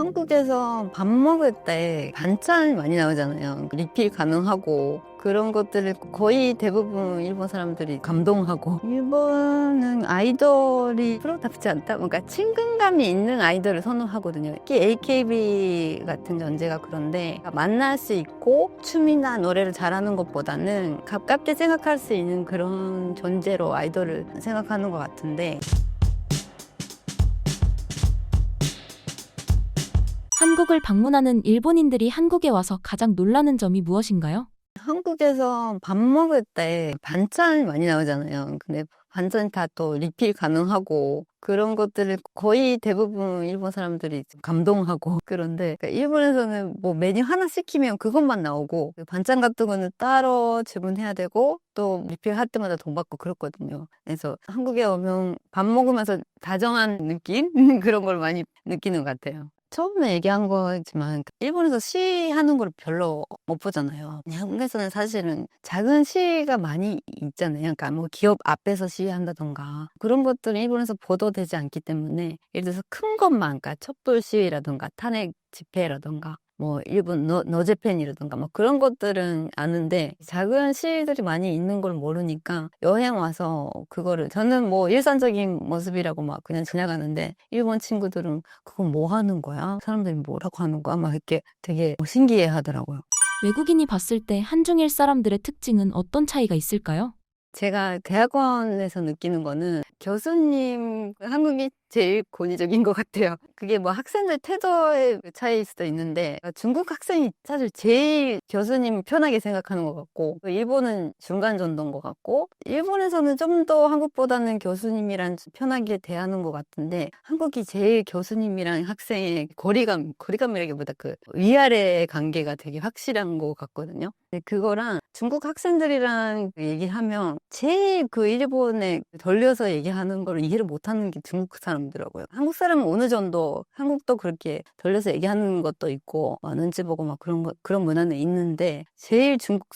한국에서 밥 먹을 때 반찬 많이 나오잖아요. 리필 가능하고 그런 것들을 거의 대부분 일본 사람들이 감동하고, 일본은 아이돌이 프로답지 않다? 뭔가 친근감이 있는 아이돌을 선호하거든요. 특히 AKB 같은 연재가 그런데 만날 수 있고 춤이나 노래를 잘하는 것보다는 가깝게 생각할 수 있는 그런 존재로 아이돌을 생각하는 것 같은데, 한국을 방문하는 일본인들이 한국에 와서 가장 놀라는 점이 무엇인가요? 한국에서 밥 먹을 때 반찬 많이 나오잖아요. 근데 반찬 다 또 리필 가능하고 그런 것들을 거의 대부분 일본 사람들이 감동하고 그런데, 그러니까 일본에서는 뭐 메뉴 하나 시키면 그것만 나오고 반찬 같은 거는 따로 주문해야 되고 또 리필 할 때마다 돈 받고 그렇거든요. 그래서 한국에 오면 밥 먹으면서 다정한 느낌? 그런 걸 많이 느끼는 것 같아요. 처음에 얘기한 거지만 일본에서 시하는 걸 별로 못 보잖아요. 한국에서는 사실은 작은 시가 많이 있잖아요. 그러니까 뭐 기업 앞에서 시한다던가 그런 것들은 일본에서 보도되지 않기 때문에, 예를 들어서 큰 것만, 그러니까 촛불 시위라던가 탄핵 집회라던가 뭐 일본 노제팬이라던가 뭐 그런 것들은 아는데, 작은 시위들이 많이 있는 걸 모르니까 여행 와서 그거를, 저는 뭐 일상적인 모습이라고 막 그냥 지나가는데 일본 친구들은 그건 뭐 하는 거야? 사람들이 뭐라고 하는 거야? 막 이렇게 되게 신기해 하더라고요. 외국인이 봤을 때 한중일 사람들의 특징은 어떤 차이가 있을까요? 제가 대학원에서 느끼는 거는 교수님 한국이 제일 권위적인 것 같아요. 그게 뭐 학생들 태도의 차이일 수도 있는데, 중국 학생이 사실 제일 교수님 편하게 생각하는 것 같고, 일본은 중간 정도인 것 같고, 일본에서는 좀 더 한국보다는 교수님이랑 편하게 대하는 것 같은데, 한국이 제일 교수님이랑 학생의 거리감이라기보다 그 위아래의 관계가 되게 확실한 것 같거든요. 근데 그거랑 중국 학생들이랑 얘기하면 제일 그 일본에 돌려서 얘기하는 걸 이해를 못하는 게 중국 사람이더라고요. 한국 사람은 어느 정도 한국도 그렇게 돌려서 얘기하는 것도 있고 눈치 보고 막 그런 문화는 있는데, 제일 중국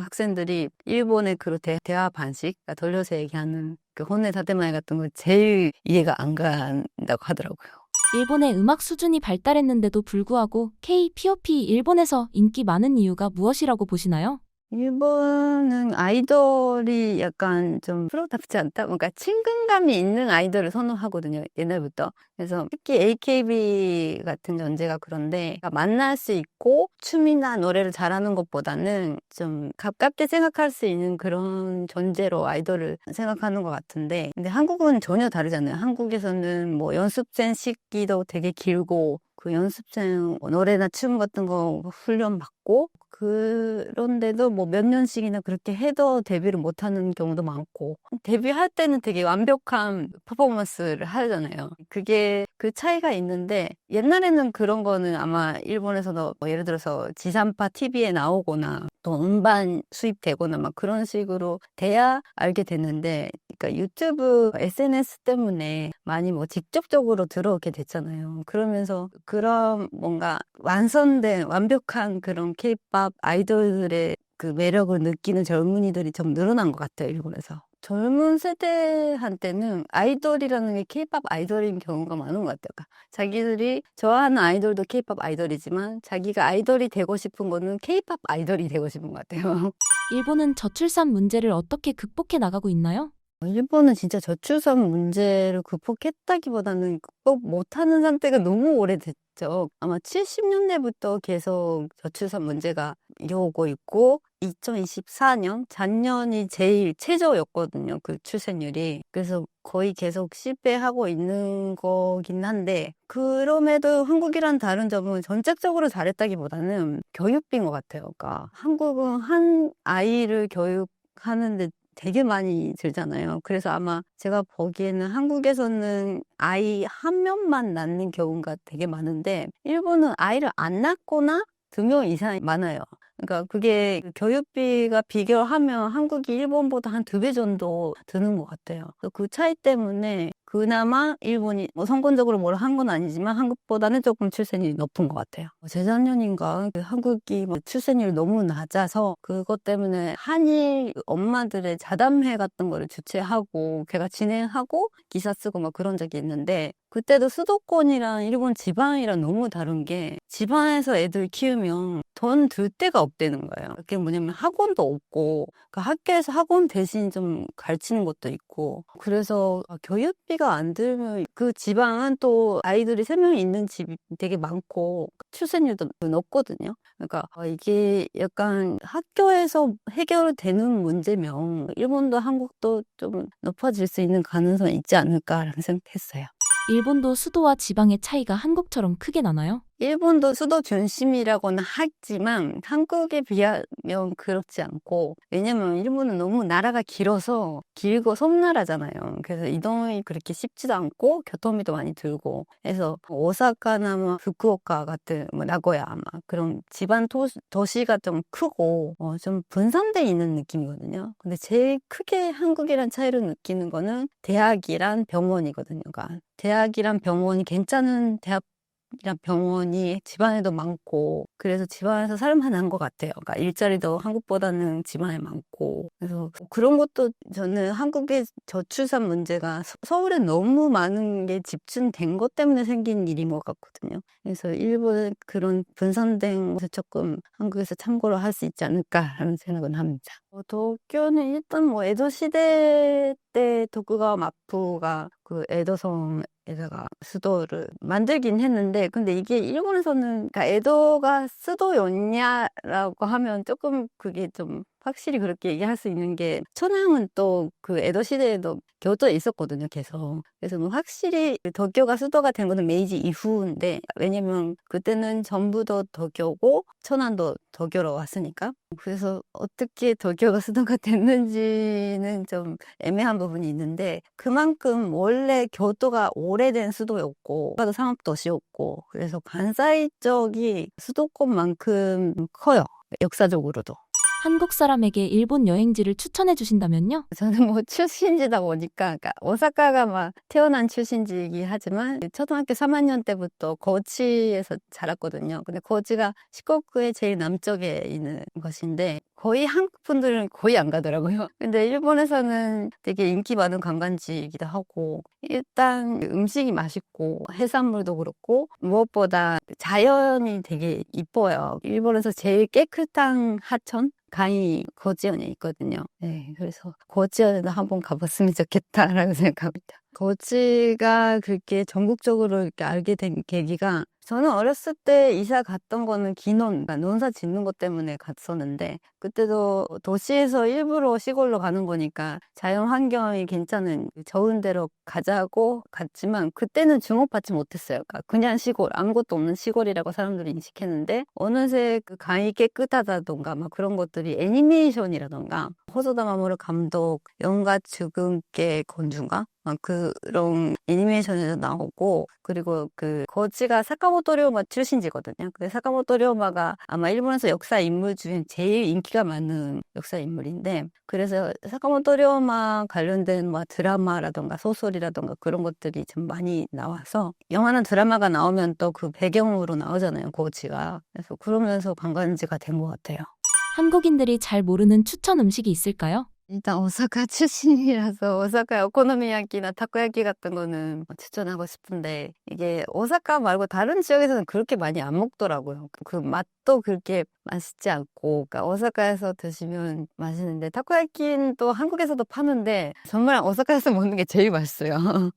학생들이 일본의 그 대화 방식, 그러니까 돌려서 얘기하는 그 혼내 다테마에 같은 거 제일 이해가 안 간다고 하더라고요. 일본의 음악 수준이 발달했는데도 불구하고 K-POP 일본에서 인기 많은 이유가 무엇이라고 보시나요? 일본은 아이돌이 약간 좀 프로답지 않다? 뭔가 친근감이 있는 아이돌을 선호하거든요, 옛날부터. 그래서 특히 AKB 같은 연재가 그런데, 그러니까 만날 수 있고 춤이나 노래를 잘하는 것보다는 좀 가깝게 생각할 수 있는 그런 존재로 아이돌을 생각하는 것 같은데, 근데 한국은 전혀 다르잖아요. 한국에서는 뭐 연습생 시기도 되게 길고, 그 연습생 노래나 춤 같은 거 훈련 받고, 그런데도 뭐 몇 년씩이나 그렇게 해도 데뷔를 못하는 경우도 많고, 데뷔할 때는 되게 완벽한 퍼포먼스를 하잖아요. 그게 그 차이가 있는데, 옛날에는 그런 거는 아마 일본에서도 뭐 예를 들어서 지상파 TV에 나오거나 또 음반 수입되거나 막 그런 식으로 돼야 알게 됐는데, 그러니까 유튜브, SNS 때문에 많이 뭐 직접적으로 들어오게 됐잖아요. 그러면서 그런 뭔가 완성된 완벽한 그런 케이팝 아이돌들의 그 매력을 느끼는 젊은이들이 좀 늘어난 것 같아요, 일본에서. 젊은 세대한테는 아이돌이라는 게 케이팝 아이돌인 경우가 많은 것 같아요. 그러니까 자기들이 좋아하는 아이돌도 케이팝 아이돌이지만 자기가 아이돌이 되고 싶은 거는 케이팝 아이돌이 되고 싶은 것 같아요. 일본은 저출산 문제를 어떻게 극복해 나가고 있나요? 일본은 진짜 저출산 문제를 극복했다기보다는 극복 못하는 상태가 너무 오래됐죠. 아마 70년대부터 계속 저출산 문제가 이어오고 있고, 2024년, 작년이 제일 최저였거든요, 그 출산율이. 그래서 거의 계속 실패하고 있는 거긴 한데, 그럼에도 한국이란 다른 점은 전적적으로 잘했다기보다는 교육비인 것 같아요. 그러니까 한국은 한 아이를 교육하는데 되게 많이 들잖아요. 그래서 아마 제가 보기에는 한국에서는 아이 한 명만 낳는 경우가 되게 많은데, 일본은 아이를 안 낳거나 2명 이상이 많아요. 그러니까 그게 교육비가 비교하면 한국이 일본보다 한 2배 정도 드는 것 같아요. 그래서 그 차이 때문에 그나마 일본이 뭐 선권적으로 뭘 한 건 아니지만 한국보다는 조금 출생률이 높은 것 같아요. 재작년인가 한국이 출생률이 너무 낮아서 그것 때문에 한일 엄마들의 자담회 같은 거를 주최하고 걔가 진행하고 기사 쓰고 막 그런 적이 있는데 그때도 수도권이랑 일본 지방이랑 너무 다른 게 지방에서 애들 키우면 돈 들 데가 없다는 거예요. 그게 뭐냐면 학원도 없고 그 학교에서 학원 대신 좀 가르치는 것도 있고 그래서 교육비가 안 들면 그 지방은 또 아이들이 3명 있는 집이 되게 많고 출생률도 높거든요. 그러니까 이게 약간 학교에서 해결되는 문제면 일본도 한국도 좀 높아질 수 있는 가능성이 있지 않을까라는 생각했어요. 일본도 수도와 지방의 차이가 한국처럼 크게 나나요? 일본도 수도 중심이라고는 하지만 한국에 비하면 그렇지 않고 왜냐면 일본은 너무 나라가 길고 섬나라잖아요. 그래서 이동이 그렇게 쉽지도 않고 교통비도 많이 들고 그래서 오사카나 후쿠오카 같은 나고야 그런 지방 도시가 좀 크고 좀 분산돼 있는 느낌이거든요. 근데 제일 크게 한국이란 차이를 느끼는 거는 대학이란 병원이거든요. 그러니까 대학이란 병원이 괜찮은 대학이란 병원이 지방에도 많고 그래서 지방에서 살만한 것 같아요. 그러니까 일자리도 한국보다는 지방에 많고 그래서 그런 것도 저는 한국의 저출산 문제가 서울에 너무 많은 게 집중된 것 때문에 생긴 일인 것 같거든요. 그래서 일본의 그런 분산된 것을 조금 한국에서 참고로 할 수 있지 않을까라는 생각은 합니다. 도쿄는 일단 에도 시대 때 도쿠가와 마푸가 그 에도성에다가 수도를 만들긴 했는데 근데 이게 일본에서는 그러니까 에도가 수도였냐라고 하면 조금 그게 좀 확실히 그렇게 얘기할 수 있는 게 천황은 또 그 에도 시대에도 교토에 있었거든요, 계속. 그래서 확실히 도쿄가 수도가 된 거는 메이지 이후인데 왜냐면 그때는 전부도 도쿄고 천황도 도쿄로 왔으니까. 그래서 어떻게 도쿄가 수도가 됐는지는 좀 애매한 부분이 있는데 그만큼 원래 교토가 오래된 수도였고 상업도시였고 그래서 간사이 쪽이 수도권만큼 커요. 역사적으로도. 한국 사람에게 일본 여행지를 추천해 주신다면요? 저는 출신지다 보니까 그러니까 오사카가 태어난 출신지이긴 하지만 초등학교 3학년 때부터 고치에서 자랐거든요. 근데 고치가 시코쿠의 제일 남쪽에 있는 것인데 거의 한국 분들은 거의 안 가더라고요. 근데 일본에서는 되게 인기 많은 관광지이기도 하고 일단 음식이 맛있고 해산물도 그렇고 무엇보다 자연이 되게 이뻐요. 일본에서 제일 깨끗한 하천? 강이 고지현에 있거든요. 네, 그래서 고지현에도 한번 가봤으면 좋겠다라고 생각합니다. 고지가 그렇게 전국적으로 이렇게 알게 된 계기가 저는 어렸을 때 이사 갔던 거는 기논, 그러니까 논사 짓는 것 때문에 갔었는데 그때도 도시에서 일부러 시골로 가는 거니까 자연 환경이 괜찮은 좋은 데로 가자고 갔지만 그때는 주목받지 못했어요. 그러니까 그냥 시골, 아무것도 없는 시골이라고 사람들이 인식했는데 어느새 그 강이 깨끗하다던가 그런 것들이 애니메이션이라던가 호소다 마모루 감독 영가 죽음께 곤주인가? 그런 애니메이션에서 나오고 그리고 그 고지가 사카모토 료마 출신지거든요. 그 사카모토 료마가 아마 일본에서 역사 인물 중에 제일 인기가 많은 역사 인물인데 그래서 사카모토 료마 관련된 드라마라던가 소설이라던가 그런 것들이 좀 많이 나와서 영화나 드라마가 나오면 또 그 배경으로 나오잖아요. 고지가. 그래서 그러면서 관광지가 된 것 같아요. 한국인들이 잘 모르는 추천 음식이 있을까요? 일단 오사카 출신이라서 오사카 오코노미야끼나 타코야끼 같은 거는 추천하고 싶은데 이게 오사카 말고 다른 지역에서는 그렇게 많이 안 먹더라고요. 그 맛도 그렇게 맛있지 않고 그러니까 오사카에서 드시면 맛있는데 타코야끼는 또 한국에서도 파는데 정말 오사카에서 먹는 게 제일 맛있어요.